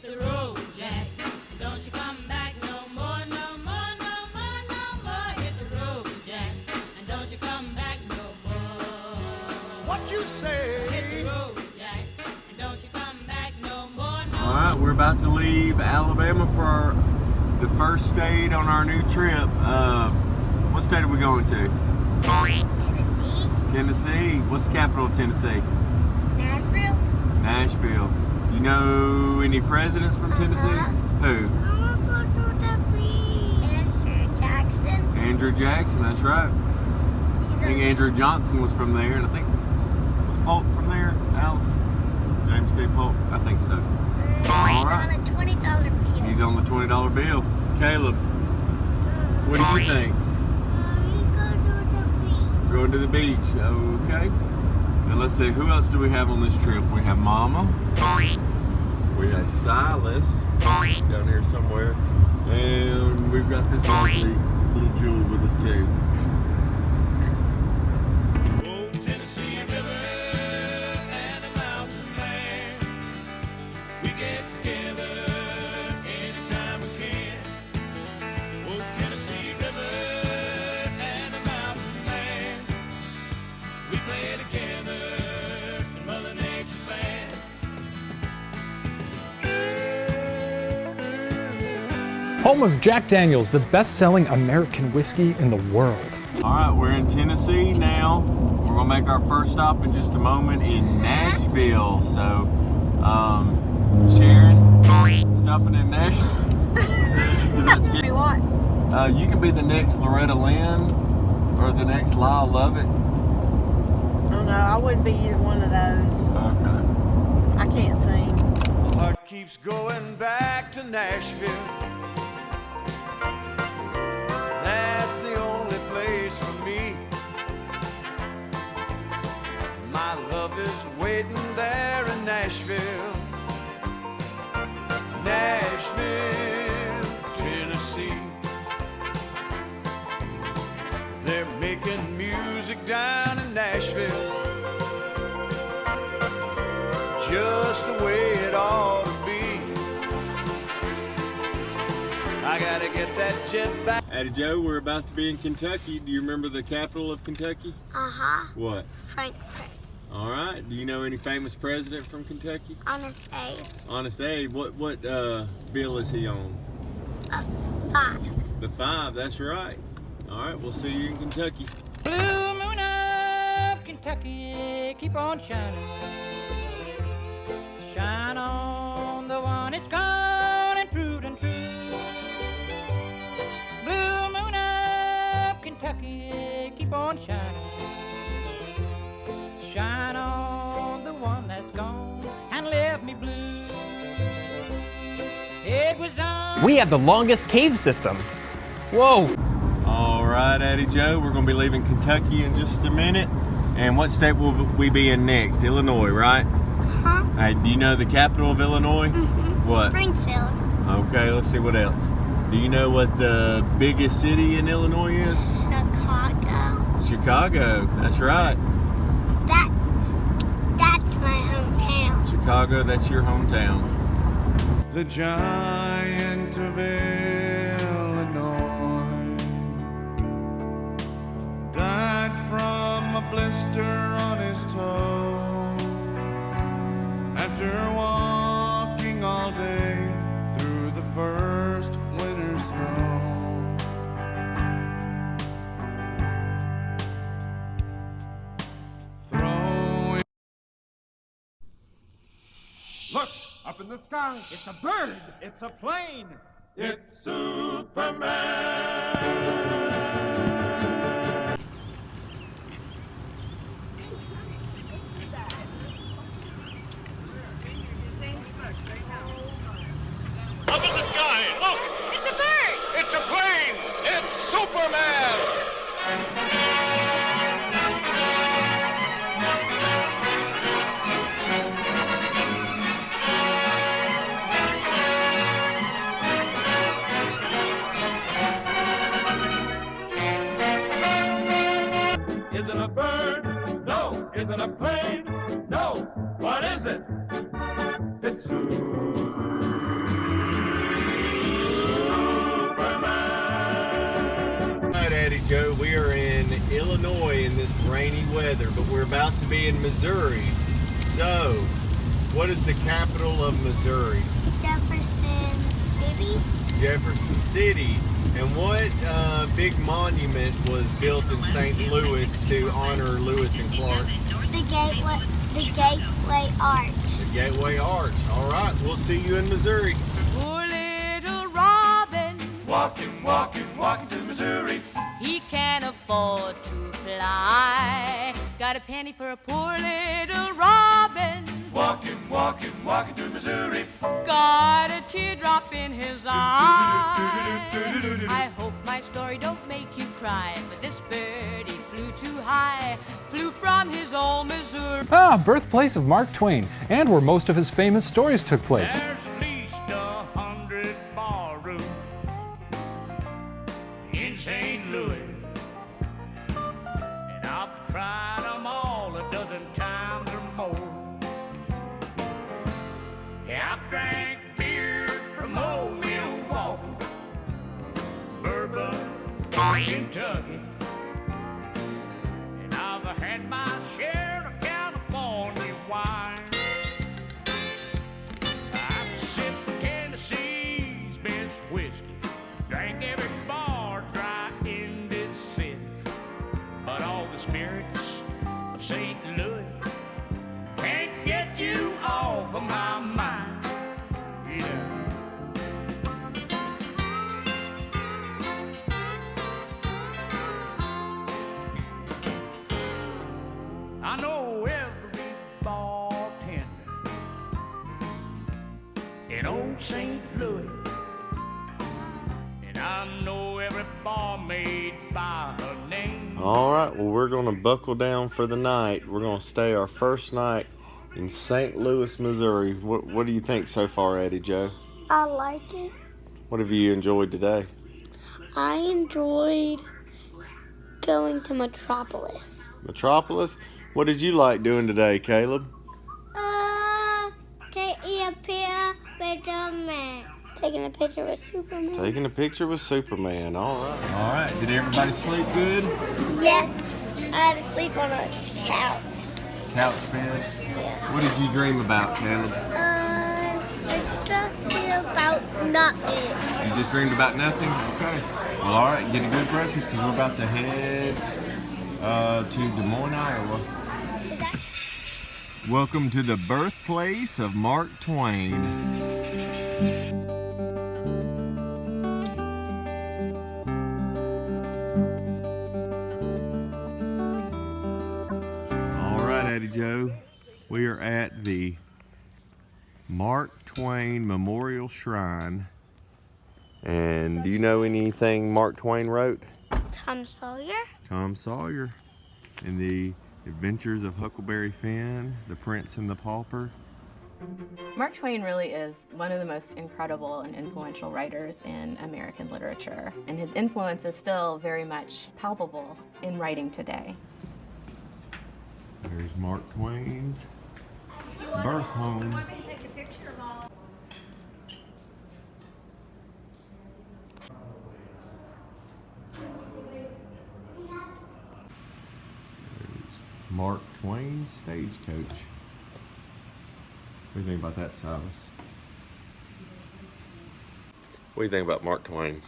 hit the road, Jack. Don't you come back no more, no more, no more, no more. Hit the road, Jack. And don't you come back no more. What you say? Hit the road, Jack. And don't you come back no more, no more. All right, we're about to leave Alabama for the first state on our new trip. What state are we going to? Tennessee. Tennessee. What's the capital of Tennessee? Nashville. Nashville. You know any presidents from Tennessee? Who? I want to go to the beach. Andrew Jackson. Andrew Jackson, that's right. I think Andrew Johnson was from there, and I think, was Polk from there? Allison? James K. Polk? I think so. He's right. on a $20 bill. He's on the $20 bill. Caleb, what do you think? Go to the beach. Going to the beach, okay. And let's see, who else do we have on this trip? We have Mama. We have Silas down here somewhere. And we've got this lovely little jewel with us too. Old Tennessee River and a mountain man. We get together anytime we can. Old Tennessee River and a mountain man. We play together in Mother Nature's band. Home of Jack Daniels, the best-selling American whiskey in the world. All right, we're in Tennessee now. We're gonna make our first stop in just a moment in Nashville. So, Sharon, stopping in Nashville. Does that scare you? What? You can be the next Loretta Lynn or the next Lyle Lovett. Oh no, I wouldn't be either one of those. Okay. I can't sing. My heart keeps going back to Nashville. That's the only place for me. My love is waiting there in Nashville. Nashville, Tennessee. They're making music down in Nashville, just the way it ought to be. I gotta get that jet back. Addie Joe, we're about to be in Kentucky. Do you remember the capital of Kentucky? What? Frankfurt. All right. Do you know any famous president from Kentucky? Honest Abe. Honest Abe. What bill is he on? A 5. The 5. That's right. All right. We'll see you in Kentucky. Blue moon of Kentucky, keep on shining. Shine on the one it's gone and proved untrue. Blue moon of Kentucky, keep on shining. Shine on the one that's gone and left me blue. It was on. We have the longest cave system. Whoa. All right, Addie Joe, we're going to be leaving Kentucky in just a minute. And what state will we be in next? Illinois, right? Uh-huh. Hey, do you know the capital of Illinois? Mm-hmm. What? Springfield. Okay, let's see what else. Do you know what the biggest city in Illinois is? Chicago. Chicago, that's right. That's my hometown. Chicago, that's your hometown. The giant of Illinois died from a blister on his toe after walking all day through the first winter snow. Throwing. Look, up in the sky. It's a bird. It's a plane. It's Superman. Up in the sky. Look. It's a bird. It's a plane. It's Superman. Is it a bird? No. Is it a plane? No. What is it? It's Superman. Eddie Joe. We are in Illinois in this rainy weather, but we're about to be in Missouri. So, what is the capital of Missouri? Jefferson City. Jefferson City. And what big monument was built in St. Louis to honor Lewis and Clark? The Gateway Arch. The Gateway Arch. All right, we'll see you in Missouri. Poor little Robin, Walking, walking, walking to Missouri. he can't afford to fly. Got a penny for a poor little Robin, Walking, walking, walking to Missouri. got a teardrop in his eye. I hope my story don't make you cry, but this birdie flew too high, flew from his old Missouri. Ah, birthplace of Mark Twain, and where most of his famous stories took place. There's at least 100 barrooms in St. Louis, and I've tried them all a dozen times or more. Yeah, I've drank beer from old Milwaukee, bourbon from Kentucky, and I've had my share of California wine. I've sipped Tennessee's best whiskey, drank every bar dry in this city, but all the spirits of St. Louis can't get you off of my mind. Yeah. I know every bartender in old St. Louis, and I know every barmaid by her name. All right, well, we're going to buckle down for the night. We're going to stay our first night in St. Louis, Missouri. What do you think so far, Eddie Joe? I like it. What have you enjoyed today? I enjoyed going to Metropolis. Metropolis? What did you like doing today, Caleb? Taking a picture with Superman. Taking a picture with Superman. Taking a picture with Superman. All right. All right. Did everybody sleep good? Yes. I had to sleep on a couch. Couch bed? Yeah. What did you dream about, Caleb? I talking about nothing. You just dreamed about nothing? Okay. Well, all right. Get a good breakfast because we're about to head to Des Moines, Iowa. Welcome to the birthplace of Mark Twain. All right, Eddie Joe, we are at the Mark Twain Memorial Shrine. And do you know anything Mark Twain wrote? Tom Sawyer. Tom Sawyer and the Adventures of Huckleberry Finn, The Prince and the Pauper. Mark Twain really is one of the most incredible and influential writers in American literature, and his influence is still very much palpable in writing today. There's Mark Twain's birth home. Mark Twain's stagecoach. What do you think about that, Silas? What do you think about Mark Twain?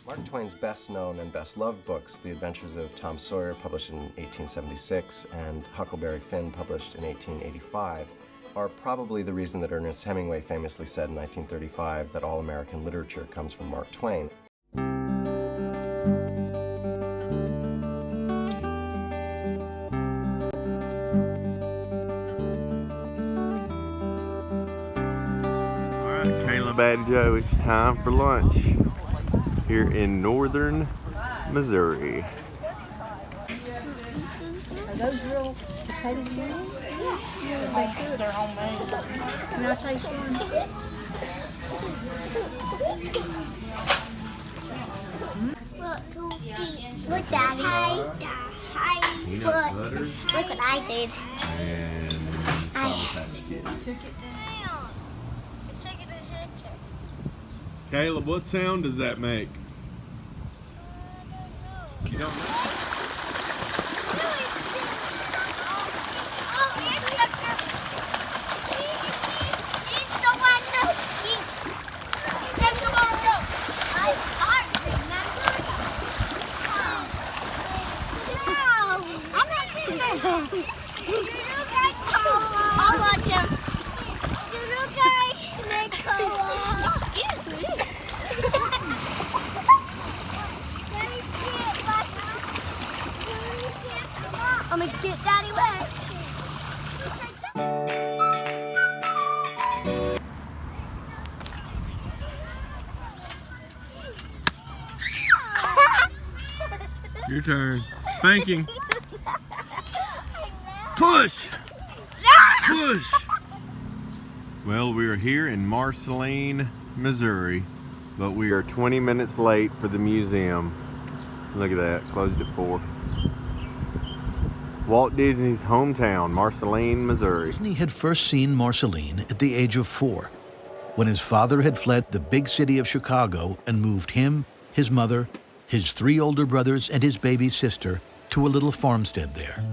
Mark Twain's best known and best loved books, The Adventures of Tom Sawyer, published in 1876, and Huckleberry Finn, published in 1885, are probably the reason that Ernest Hemingway famously said in 1935 that all American literature comes from Mark Twain. All right, Caleb and Joe, it's time for lunch here in northern Missouri. Are those real potato chips? Yeah, they're homemade. Can I taste one? Look, Daddy. Peanut Look. butter Look what I did. and Sour Patch Kid. Caleb, what sound does that make? You don't know? I'll watch him. I'm gonna get Daddy wet. Your turn. Spanking. Push! Push! Well, we are here in Marceline, Missouri, but we are 20 minutes late for the museum. Look at that, closed at 4. Walt Disney's hometown, Marceline, Missouri. Disney had first seen Marceline at the age of 4, when his father had fled the big city of Chicago and moved him, his mother, his 3 older brothers, and his baby sister to a little farmstead there.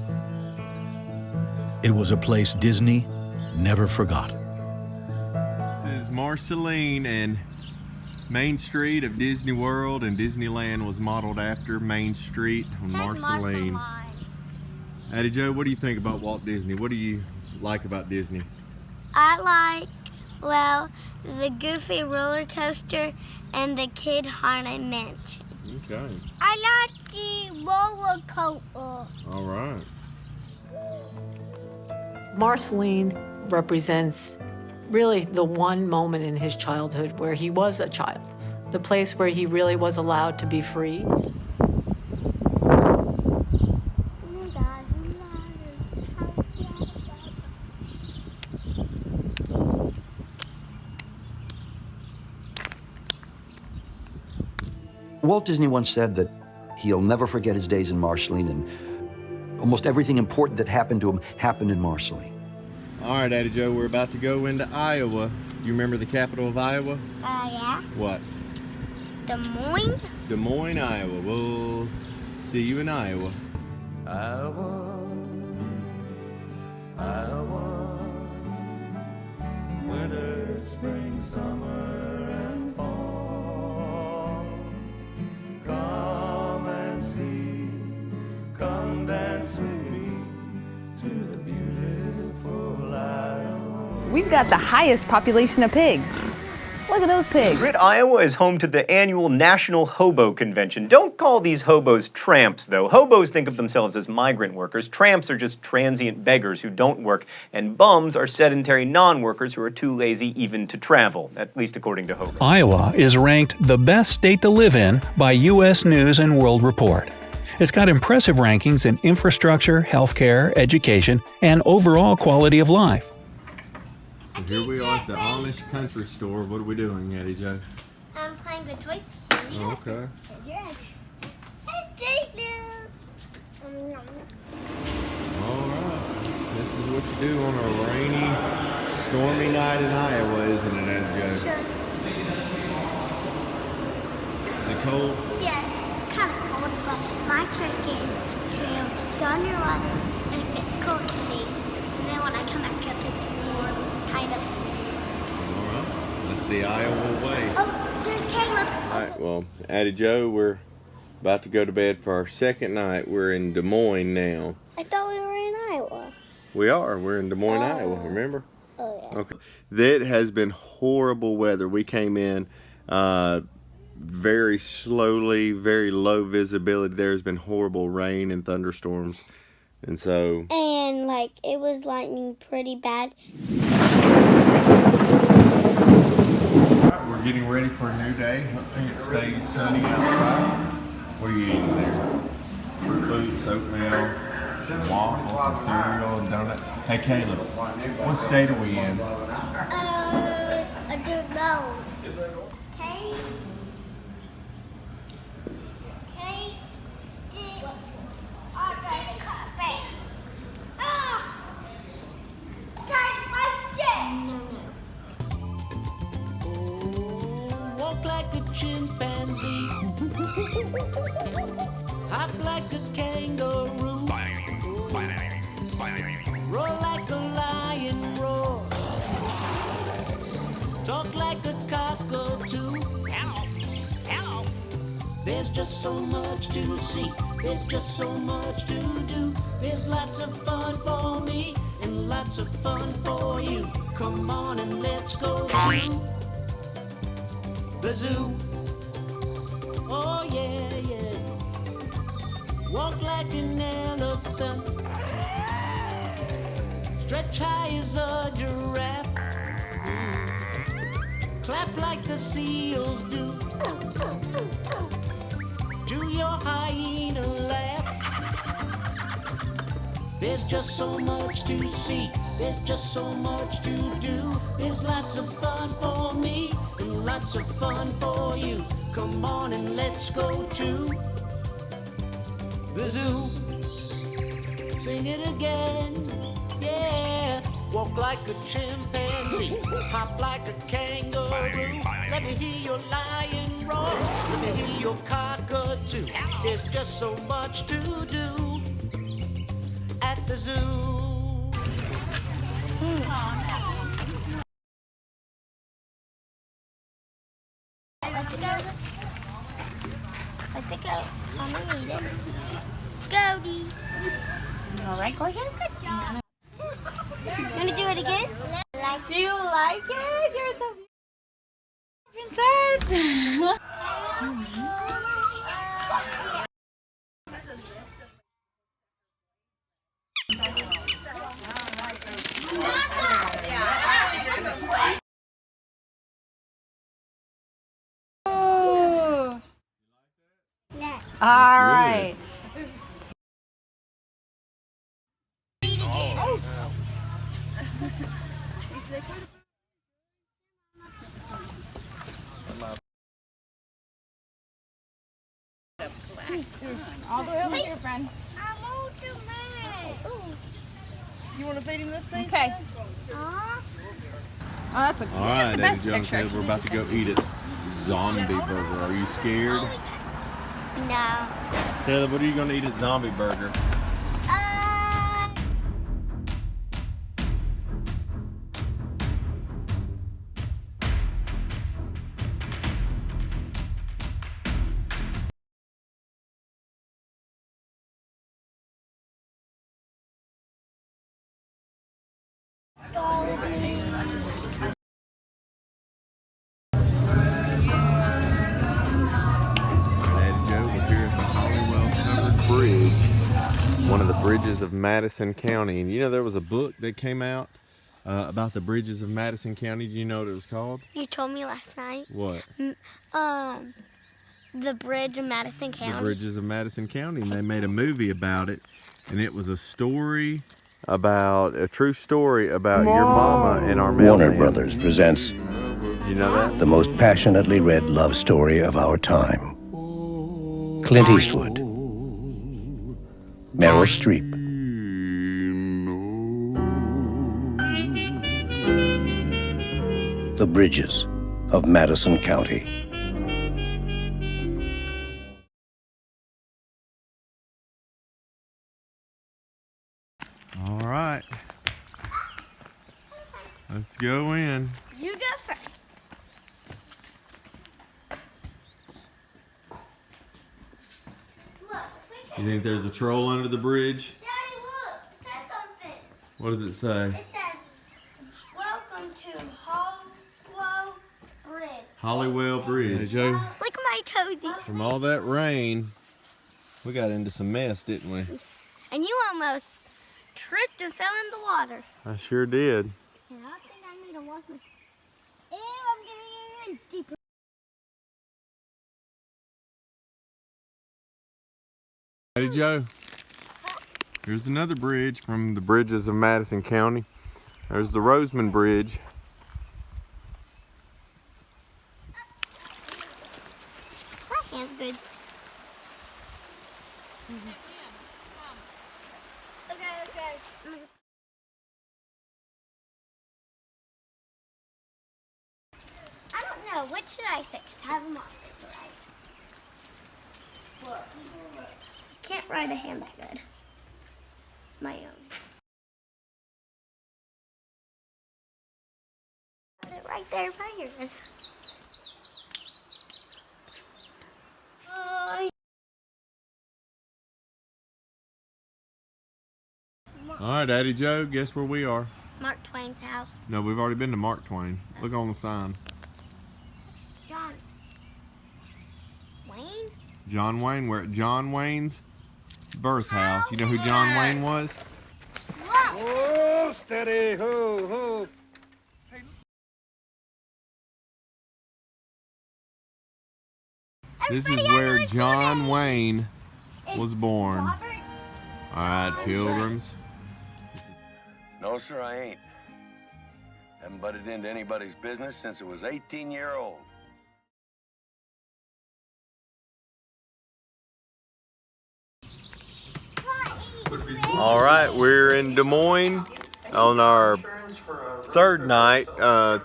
It was a place Disney never forgot. This is Marceline, and Main Street of Disney World and Disneyland was modeled after Main Street on Marceline. Addie Joe, what do you think about Walt Disney? What do you like about Disney? I like, well, the Goofy roller coaster and the Kid Haunted Mansion. Okay. I like the roller coaster. All right. Marceline represents really the one moment in his childhood where he was a child, the place where he really was allowed to be free. Walt Disney once said that he'll never forget his days in Marceline, and almost everything important that happened to him happened in Marceline. All right, Addie Joe, we're about to go into Iowa. Do you remember the capital of Iowa? Yeah. What? Des Moines? Des Moines, Iowa. We'll see you in Iowa. Iowa, Iowa, winter, spring, summer, and fall. Come and see, come dance with me to the beautiful Iowa. We've got the highest population of pigs. Look at those pigs. Grit, Iowa is home to the annual National Hobo Convention. Don't call these hobos tramps, though. Hobos think of themselves as migrant workers. Tramps are just transient beggars who don't work. And bums are sedentary non-workers who are too lazy even to travel, at least according to Hobo. Iowa is ranked the best state to live in by U.S. News and World Report. It's got impressive rankings in infrastructure, healthcare, education, and overall quality of life. So here we are at the Amish country store. What are we doing, Addie Joe? I'm playing with toys. Oh, okay. Alright. This is what you do on a rainy, stormy night in Iowa, isn't it, Addie Joe? Sure. Is it cold? Yes, kind of cold, but my trick is to go underwater, and if it's cold to leave, and then when I come back up, it's warm, kind of. Alright. That's the Iowa way. Oh, there's Caleb. Alright, well, Addie Joe, we're about to go to bed for our second night. We're in Des Moines now. I thought we were in Iowa. We are. We're in Des Moines, Iowa, remember? Oh, yeah. Okay. That has been horrible weather. We came in very slowly, very low visibility. There's been horrible rain and thunderstorms. And so... And, like, it was lightning pretty bad. Alright, we're getting ready for a new day. Hopefully it stays sunny outside. What are you eating there? Fruit, oatmeal, some waffles, some cereal, and donut. Hey, Caleb, what state are we in? I don't know. Hop like a kangaroo. Roll like a lion roar. Talk like a cockatoo. Hello. There's just so much to see. There's just so much to do. There's lots of fun for me and lots of fun for you. Come on and let's go to the zoo. Oh yeah, yeah. Walk like an elephant. Stretch high as a giraffe. Clap like the seals do. Do your hyena laugh. There's just so much to see. There's just so much to do. There's lots of fun for me and lots of fun for you. Come on and let's go to the zoo. Sing it again, yeah. Walk like a chimpanzee, hop like a kangaroo. Let me hear your lion roar. Let me hear your cockatoo. There's just so much to do at the zoo. Let's go. Come and eat it. Scody. All right, gorgeous. Good job. You want to do it again? Do you like it? You're so beautiful, princess. All right. All the way over here, friend. I'm ultimate. You want to feed him this piece? Okay. Oh, that's a All right, the Eddie best Jones picture. says we're about to go eat it. Zombie burger. Are you scared? No. Taylor, what are you going to eat at Zombie Burger? Bridge, one of the bridges of Madison County. And you know, there was a book that came out about the bridges of Madison County. Do you know what it was called? You told me last night. What? The bridge in Madison County. The bridges of Madison County, and they made a movie about it. And it was a story about, a true story about your mama and our Warner Brothers presents you know that? the most passionately read love story of our time. Clint Eastwood, Meryl Streep, The Bridges of Madison County. All right. Let's go in. You go first. You think there's a troll under the bridge? Daddy, look. It says something. What does it say? It says, welcome to Hollow Bridge. Hollywell Bridge. Joe, Look at my toesies. from all that rain, we got into some mess, didn't we? And you almost tripped and fell in the water. I sure did. And I think I need to wash my... Ew, I'm getting in deeper. Hey Joe, here's another bridge from the bridges of Madison County. There's the Roseman Bridge. My hand's good. Okay. I don't know. What should I say? Because I have them all. Can't ride a hand that good. My own. Put it right there by yours. All right, Daddy Joe, guess where we are? Mark Twain's house. No, we've already been to Mark Twain. Look on the sign. John Wayne? John Wayne. We're at John Wayne's birth house. You know who John Wayne was? Oh, steady, ho, ho. This is where John Wayne was born. All right, pilgrims. No, sir, I ain't. Haven't butted into anybody's business since it was 18-year-old. All right, we're in Des Moines on our third night of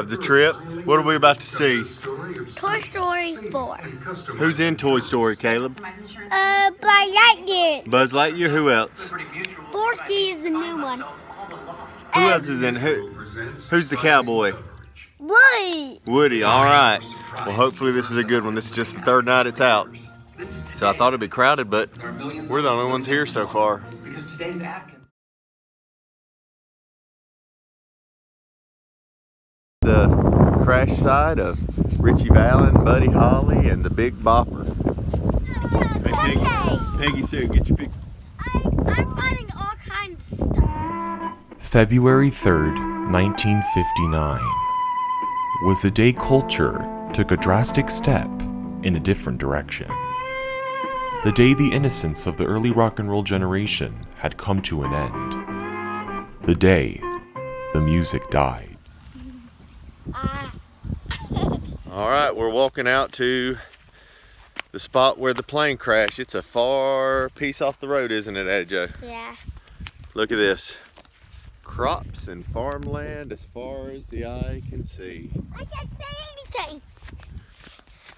the trip. What are we about to see? Toy Story 4. Who's in Toy Story, Caleb? Buzz Lightyear. Buzz Lightyear. Who else? Forky is the new one. Who else is in? Who's the cowboy? Woody. Woody. All right. Well, hopefully this is a good one. This is just the third night it's out. So I thought it'd be crowded, but we're the only ones here so far. Because today's Atkins. The crash site of Richie Valens, Buddy Holly, and the Big Bopper. Hey, Peggy Sue, get your picture. I'm finding all kinds of stuff. February 3rd, 1959 was the day culture took a drastic step in a different direction. The day the innocence of the early rock and roll generation had come to an end. The day the music died. All right, we're walking out to the spot where the plane crashed. It's a far piece off the road, isn't it, Eddie Joe? Yeah. Look at this. Crops and farmland as far as the eye can see. I can't say anything.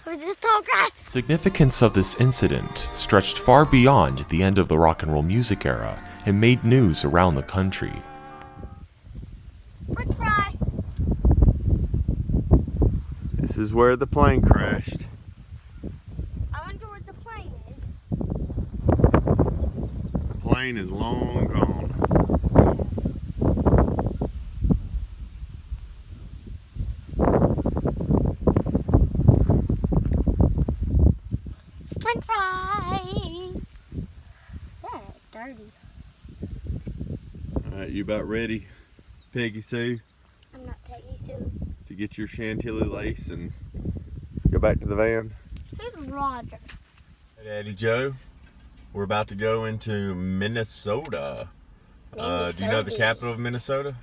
With this tall grass. Significance of this incident stretched far beyond the end of the rock and roll music era and made news around the country. French fry. This is where the plane crashed. I wonder where the plane is. The plane is long gone. French fries. Yeah, dirty. All right, you about ready, Peggy Sue? I'm not Peggy Sue. To get your chantilly lace and go back to the van? Who's Roger? Hey, Daddy Joe, we're about to go into Minnesota. Do you know the capital of Minnesota?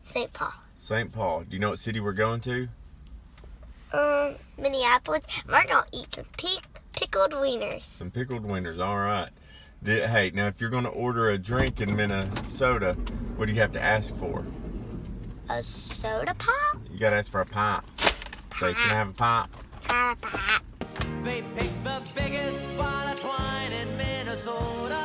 St. Paul. St. Paul. Do you know what city we're going to? Minneapolis. We're gonna eat some pickled wieners. Some pickled wieners, all right. Hey, now if you're gonna order a drink in Minnesota, what do you have to ask for? A soda pop? You gotta ask for a pop. So you can have a pop. Have a pop. They picked the biggest ball of twine in Minnesota.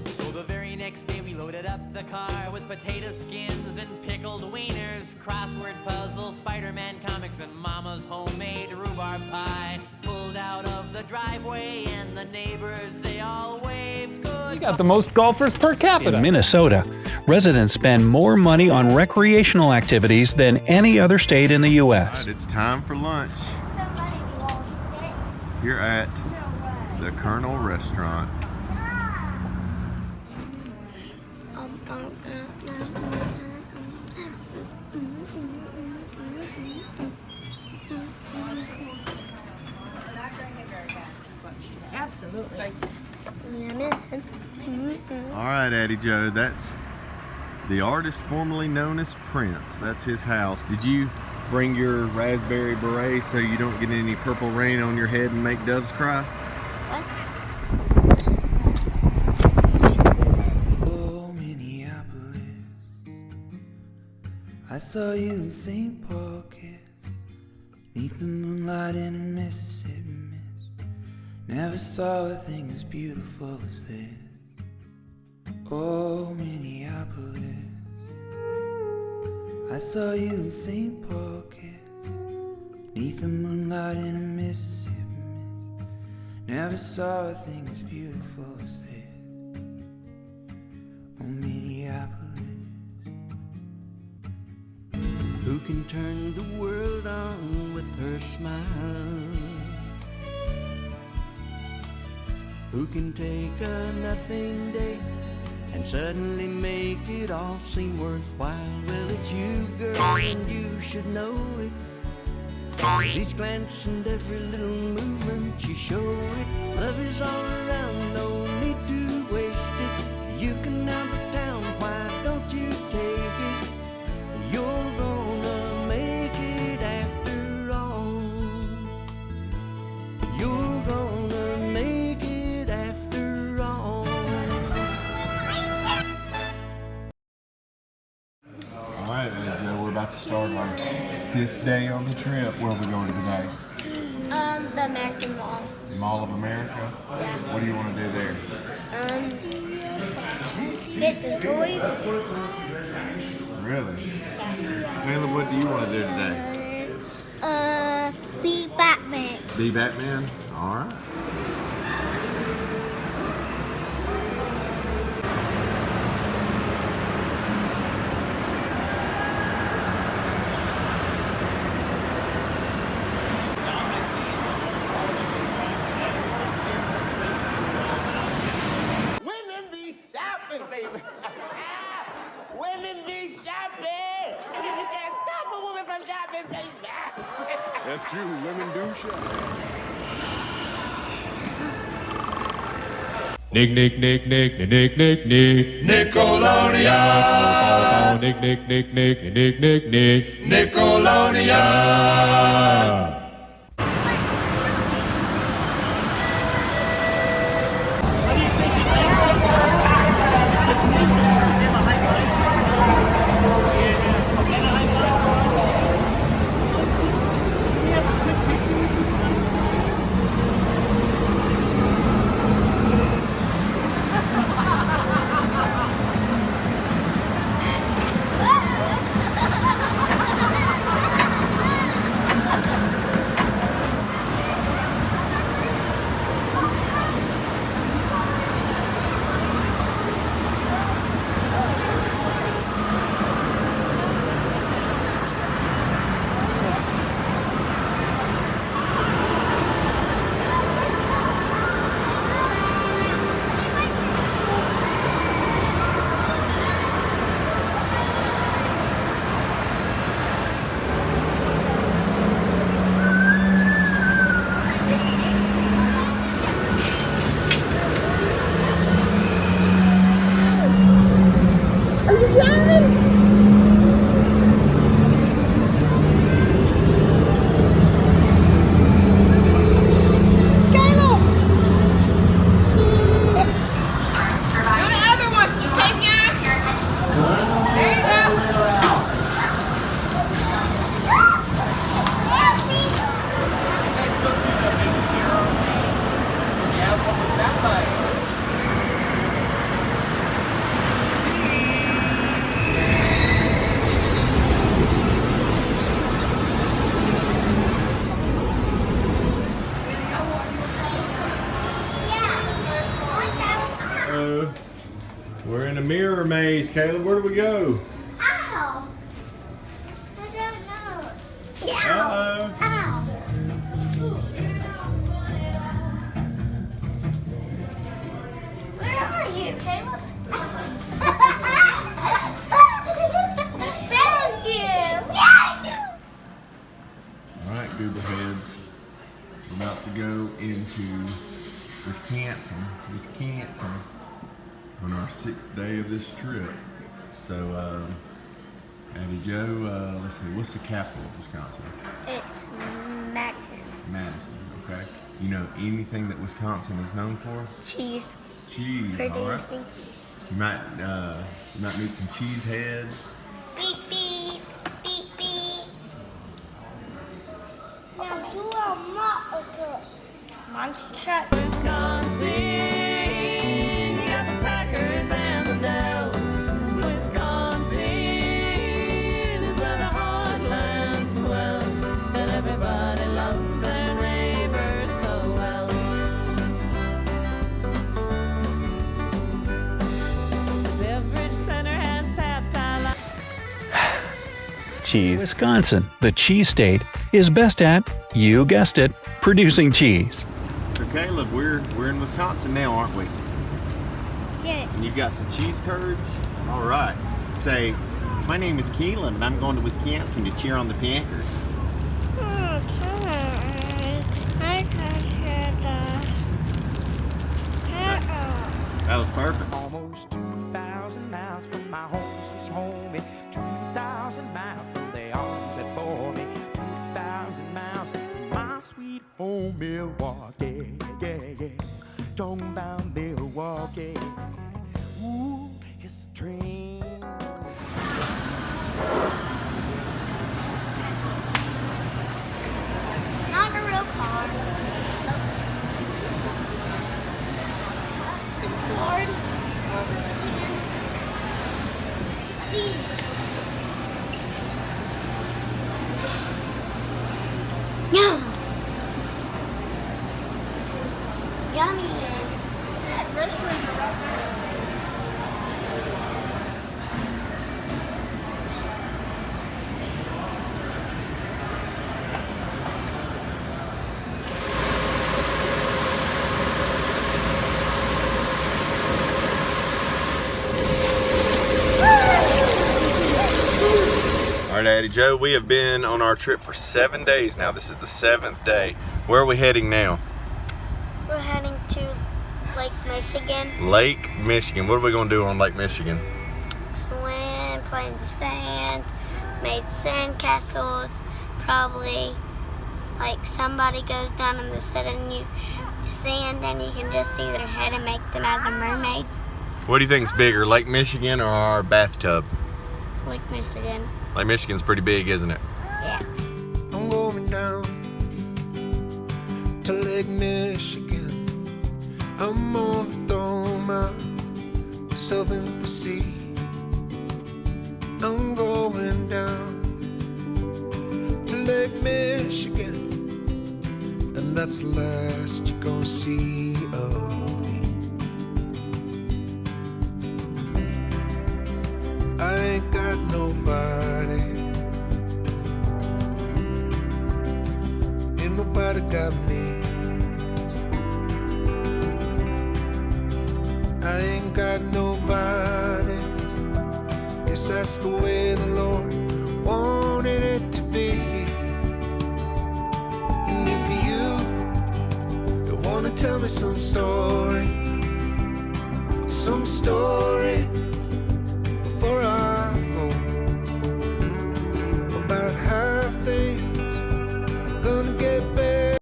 So the very next day we loaded up the car with potato skins and pickled wieners, crossword puzzles, Spider-Man comics, and Mama's homemade rhubarb pie. Pulled out of the driveway and the neighbors, they all waved good. You got the most golfers per capita. In Minnesota, residents spend more money on recreational activities than any other state in the U.S. All right, it's time for lunch. Here at the Colonel Restaurant. Absolutely. All right, Addie Joe, that's the artist formerly known as Prince. That's his house. Did you bring your raspberry beret so you don't get any purple rain on your head and make doves cry? Oh, Minneapolis, I saw you in St. Paul, kiss. 'Neath the moonlight in a Mississippi mist, never saw a thing as beautiful as this. Oh, Minneapolis, I saw you in St. Paul kiss. 'Neath the moonlight in a Mississippi mist, never saw a thing as beautiful as this. Oh, Minneapolis. Who can turn the world on with her smile? Who can take a nothing day and suddenly make it all seem worthwhile? Well, it's you, girl, and you should know it. Each glance and every little movement you show it. Love is all around, no need to waste it. You can have the town, why don't you take it? You're gonna make it after all. You're gonna make it after all. All right, Joe, we're about to start our 5th day on the trip. Where are we going today? The American Mall. Mall of America? Yeah. What do you want to do there? Get some toys. Really? Caleb, what do you want to do today? Be Batman. Be Batman? All right. Women be shopping, baby. Women be shopping. You can't stop a woman from shopping, baby. That's true. Women do shop. Nick, Nick, Nick, Nick, Nick, Nick, Nick. Nickelodeon. Nick, Nick, Nick, Nick, Nick, Nick, Nick. Nickelodeon. We're in a mirror maze, Caleb. Where do we go? Ow! I don't know. Uh-oh. Ow! Where are you, Caleb? Found you! All right, Google heads. We're about to go into Wisconsin on our 6th day of this trip. So, Abby Joe, let's see, what's the capital of Wisconsin? It's Madison. Madison, okay. You know anything that Wisconsin is known for? Cheese. Cheese, all right. Producing cheese. You might meet some cheese heads. Beep, beep. Beep, beep. Oh, Monster truck. Wisconsin, you got the Packers and the Dells. Wisconsin is where the heartland swells, and everybody loves their neighbors so well. The Beverage Center has Pabst Highlight. Cheese. Wisconsin, the cheese state, is best at, you guessed it, producing cheese. So Caleb, we're in Wisconsin now, aren't we? Yeah. And you've got some cheese curds? All right. Say, my name is Keelan and I'm going to Wisconsin to cheer on the Packers. That was perfect. Almost 2,000 miles from my home, sweet home, and 2,000 miles from the arms that bore me. 2,000 miles from my sweet home, Milwaukee. Yeah, yeah. Talking about Milwaukee. Ooh, it's a train. Not a real car. Lord. No. Yummy. That restaurant are right there. All right, Daddy Joe, we have been on our trip for 7 days now. This is the 7th day. Where are we heading now? We're heading to Lake Michigan. Lake Michigan. What are we going to do on Lake Michigan? Swim, play in the sand, made sand castles. Probably like somebody goes down in the sand and you can just see their head and make them as a mermaid. What do you think is bigger, Lake Michigan or our bathtub? Lake Michigan. Lake Michigan's pretty big, isn't it? Yeah. I'm going down to Lake Michigan. I'm gonna throw myself in the sea. I'm going down to Lake Michigan, and that's the last you're gonna see of me. I ain't got nobody. Ain't nobody got me. I ain't got nobody. Guess that's the way the Lord wanted it to be. And if you wanna tell me some story before I go, about how things gonna get better.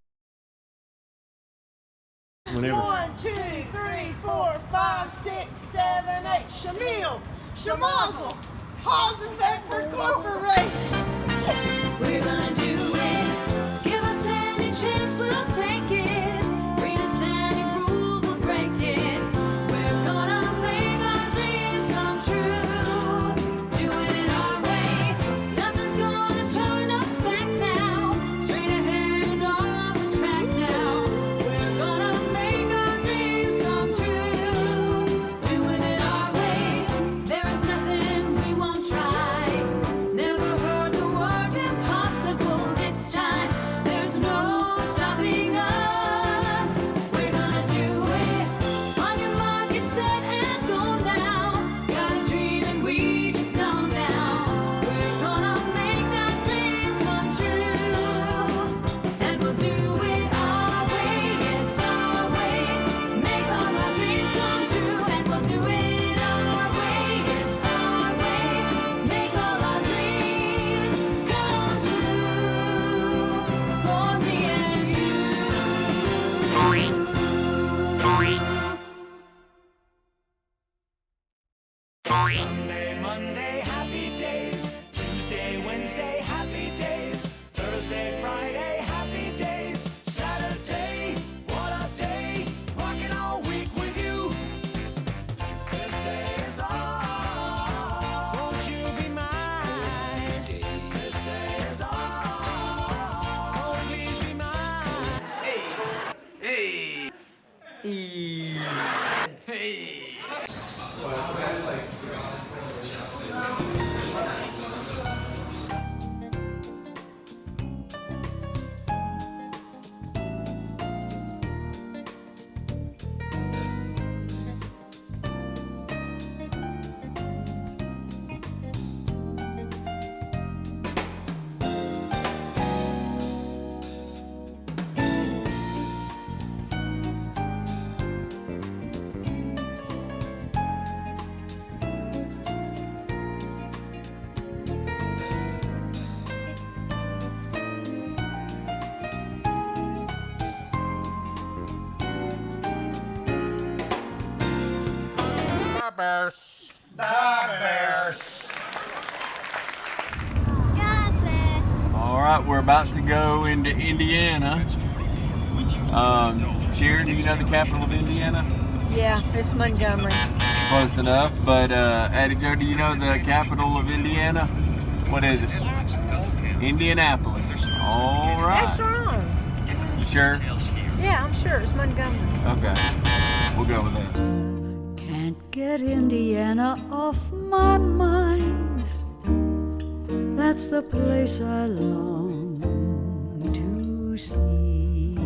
Whenever. 1, 2, 3, 4, 5, 6, 7, 8. Shamil, Shamazel, Hasenbecker Corporation. We're gonna do it. Give us any chance, we'll take it. Read us any rule, we'll break it. We're gonna make our dreams come true. Doing it our way. Nothing's gonna turn us back now. Straight ahead on the track now. We're gonna make our dreams come true. Doing it our way. There is nothing we won't try. Never heard Bears. All right, we're about to go into Indiana. Sharon, do you know the capital of Indiana? Yeah, it's Montgomery. Close enough, but Addie Joe, do you know the capital of Indiana? What is it? Indianapolis. All right. That's wrong. You sure? Yeah, I'm sure it's Montgomery. Okay, we'll go with that. Can't get Indiana off my mind. That's the place I long to see.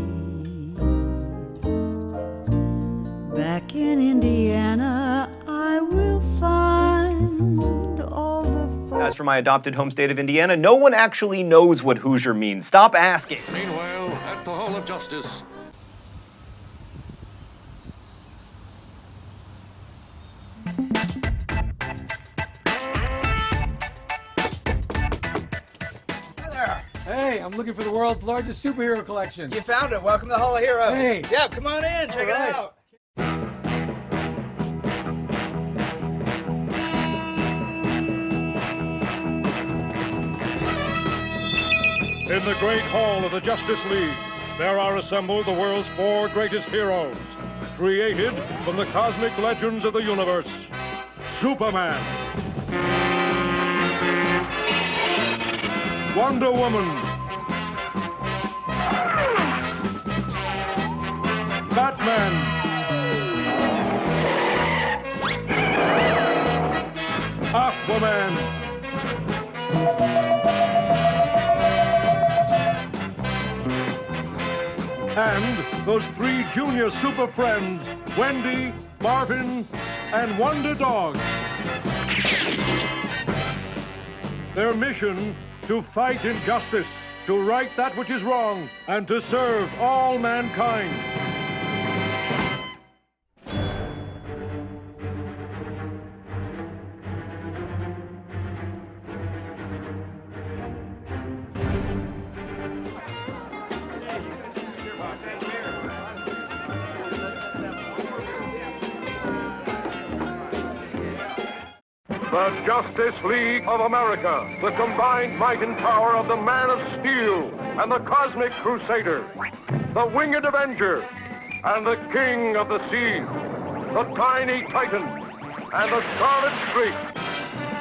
Back in Indiana, I will find all the As for my adopted home state of Indiana, no one actually knows what Hoosier means. Stop asking. Meanwhile, at the Hall of Justice. Hey, I'm looking for the world's largest superhero collection. You found it. Welcome to the Hall of Heroes. Hey. Yeah, come on in. Check it out. In the great hall of the Justice League, there are assembled the world's 4 greatest heroes, created from the cosmic legends of the universe. Superman, Wonder Woman, Batman, Aquaman, and those 3 junior super friends, Wendy, Marvin, and Wonder Dog. Their mission, to fight injustice, to right that which is wrong, and to serve all mankind. The Justice League of America, the combined might and power of the Man of Steel and the Cosmic Crusader, the Winged Avenger and the King of the Sea, the Tiny Titan and the Scarlet Streak,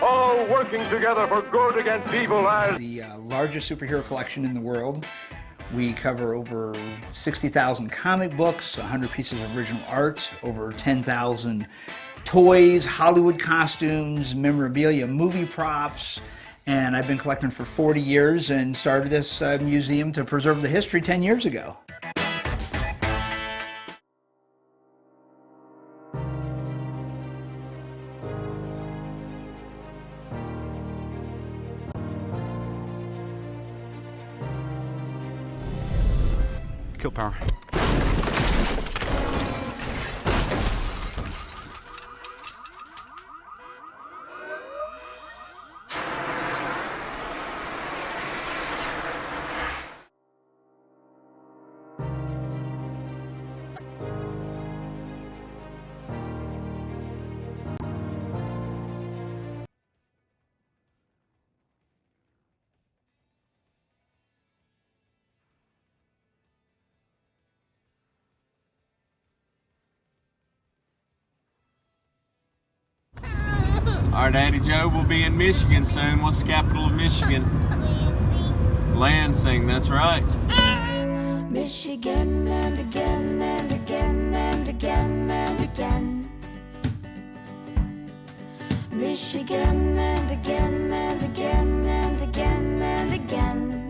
all working together for good against evil as The largest superhero collection in the world. We cover over 60,000 comic books, 100 pieces of original art, over 10,000 toys, Hollywood costumes, memorabilia, movie props, and I've been collecting for 40 years and started this museum to preserve the history 10 years ago. Kill power. All right, Addie Joe, we'll be in Michigan soon. What's the capital of Michigan? Lansing, that's right. Michigan and again and again and again and again. Michigan and again and again and again and again.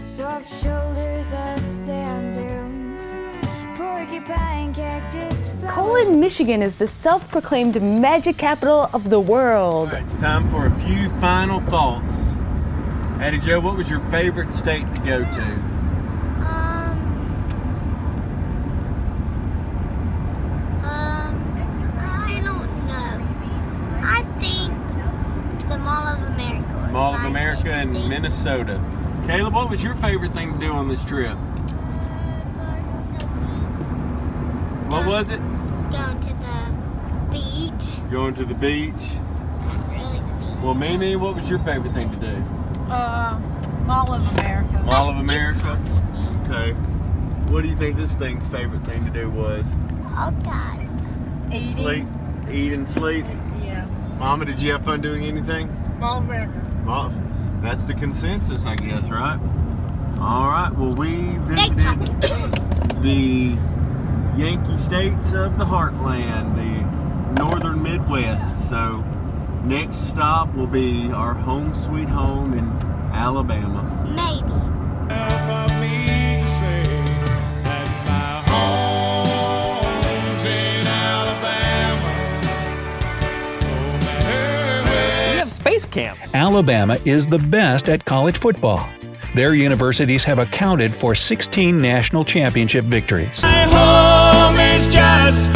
Soft shoulders of sand dunes, porcupine cactus flowers. Colon, Michigan is the self-proclaimed magic capital of the world. All right, it's time for a few final thoughts. Addie Joe, what was your favorite state to go to? I don't know. I think the Mall of America was Mall of my America favorite and thing. Minnesota. Caleb, what was your favorite thing to do on this trip? What was it? Going to Going to the beach. Well, Mimi, what was your favorite thing to do? Mall of America. Mall of America? Okay. What do you think this thing's favorite thing to do was? Oh, God. Eating. Sleep? Eat and sleep? Yeah. Mama, did you have fun doing anything? Mall of America. That's the consensus, I guess, right? All right, well, we visited the Yankee states of the heartland, the northern Midwest. So next stop will be our home sweet home in Alabama. Maybe. We have space camp. Alabama is the best at college football. Their universities have accounted for 16 national championship victories. My home is just